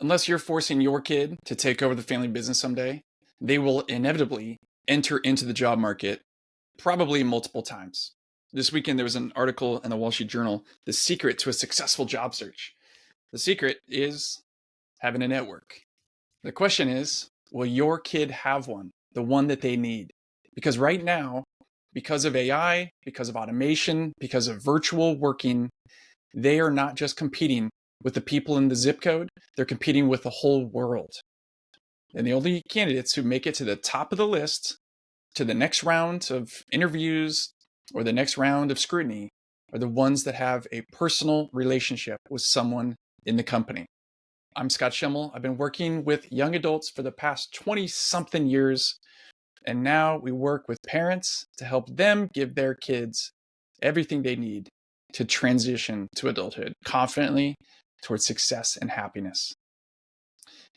Unless you're forcing your kid to take over the family business someday, they will inevitably enter into the job market probably multiple times. This weekend, there was an article in the Wall Street Journal, The Secret to a Successful Job Search. The secret is having a network. The question is, will your kid have one, the one that they need? Because right now, because of AI, because of automation, because of virtual working, they are not just competing with the people in the zip code, they're competing with the whole world. And the only candidates who make it to the top of the list, to the next round of interviews or the next round of scrutiny, are the ones that have a personal relationship with someone in the company. I'm Scott Schimmel. I've been working with young adults for the past 20-something years, and now we work with parents to help them give their kids everything they need to transition to adulthood confidently towards success and happiness.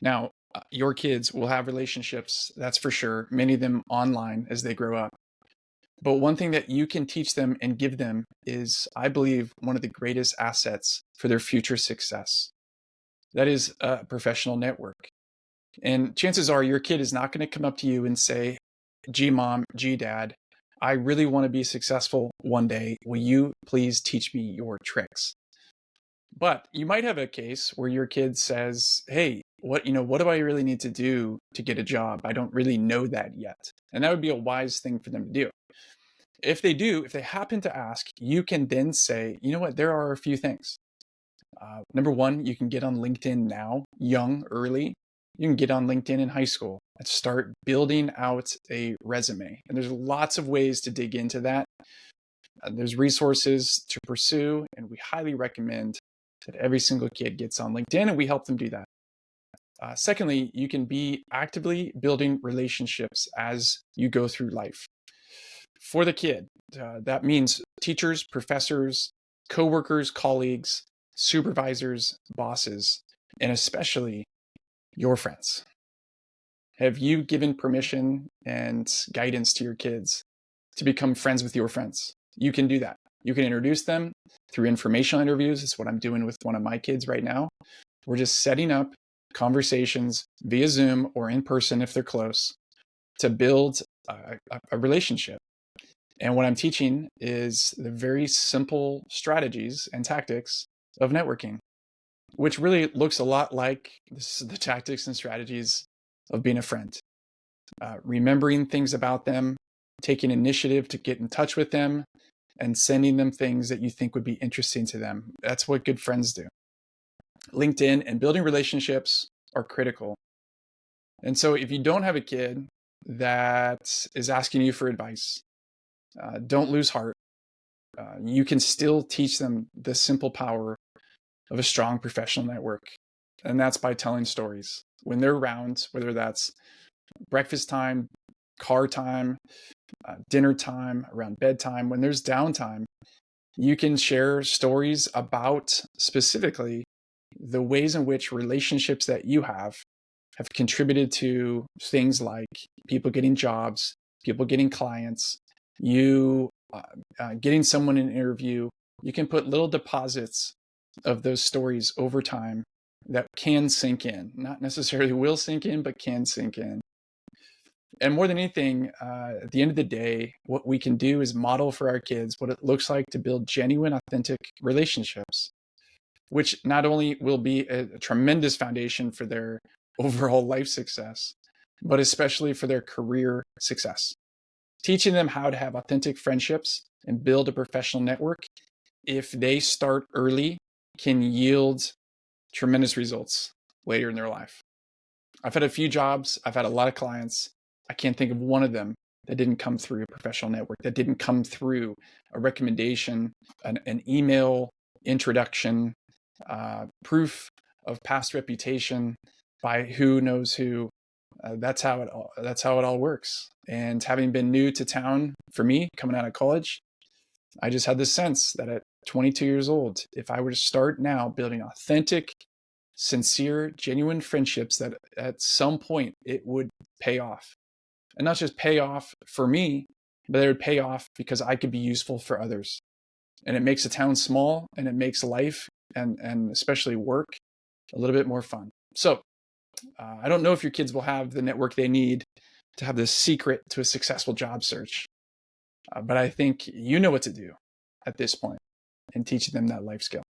Now, your kids will have relationships, that's for sure, many of them online as they grow up. But one thing that you can teach them and give them is, I believe, one of the greatest assets for their future success. That is a professional network. And chances are your kid is not going to come up to you and say, gee, mom, gee, dad, I really want to be successful one day. Will you please teach me your tricks? But you might have a case where your kid says, hey, what do I really need to do to get a job? I don't really know that yet. And that would be a wise thing for them to do. If they happen to ask, you can then say, you know what, there are a few things. Number one, you can get on LinkedIn now, young, early. You can get on LinkedIn in high school and start building out a resume. And there's lots of ways to dig into that. There's resources to pursue, and we highly recommend that every single kid gets on LinkedIn, and we help them do that. Secondly, you can be actively building relationships as you go through life. For the kid, that means teachers, professors, coworkers, colleagues, supervisors, bosses, and especially your friends. Have you given permission and guidance to your kids to become friends with your friends? You can do that. You can introduce them through informational interviews. It's what I'm doing with one of my kids right now. We're just setting up conversations via Zoom or in person if they're close to build a relationship. And what I'm teaching is the very simple strategies and tactics of networking, which really looks a lot like the tactics and strategies of being a friend. Remembering things about them, taking initiative to get in touch with them, and sending them things that you think would be interesting to them. That's what good friends do. LinkedIn and building relationships are critical. And so if you don't have a kid that is asking you for advice, don't lose heart. You can still teach them the simple power of a strong professional network. And that's by telling stories. When they're around, whether that's breakfast time, car time, dinner time, around bedtime, when there's downtime, you can share stories about specifically the ways in which relationships that you have contributed to things like people getting jobs, people getting clients, you getting someone in an interview. You can put little deposits of those stories over time that can sink in, not necessarily will sink in, but can sink in. And more than anything, at the end of the day, what we can do is model for our kids what it looks like to build genuine, authentic relationships, which not only will be a tremendous foundation for their overall life success, but especially for their career success. Teaching them how to have authentic friendships and build a professional network, if they start early, can yield tremendous results later in their life. I've had a few jobs. I've had a lot of clients. I can't think of one of them that didn't come through a professional network, that didn't come through a recommendation, an email introduction, proof of past reputation by who knows who. That's how it all works. And having been new to town for me, coming out of college, I just had this sense that at 22 years old, if I were to start now building authentic, sincere, genuine friendships, that at some point it would pay off. And not just pay off for me, but it would pay off because I could be useful for others. And it makes a town small, and it makes life and especially work a little bit more fun. So I don't know if your kids will have the network they need to have the secret to a successful job search, but I think you know what to do at this point in teaching them that life skill.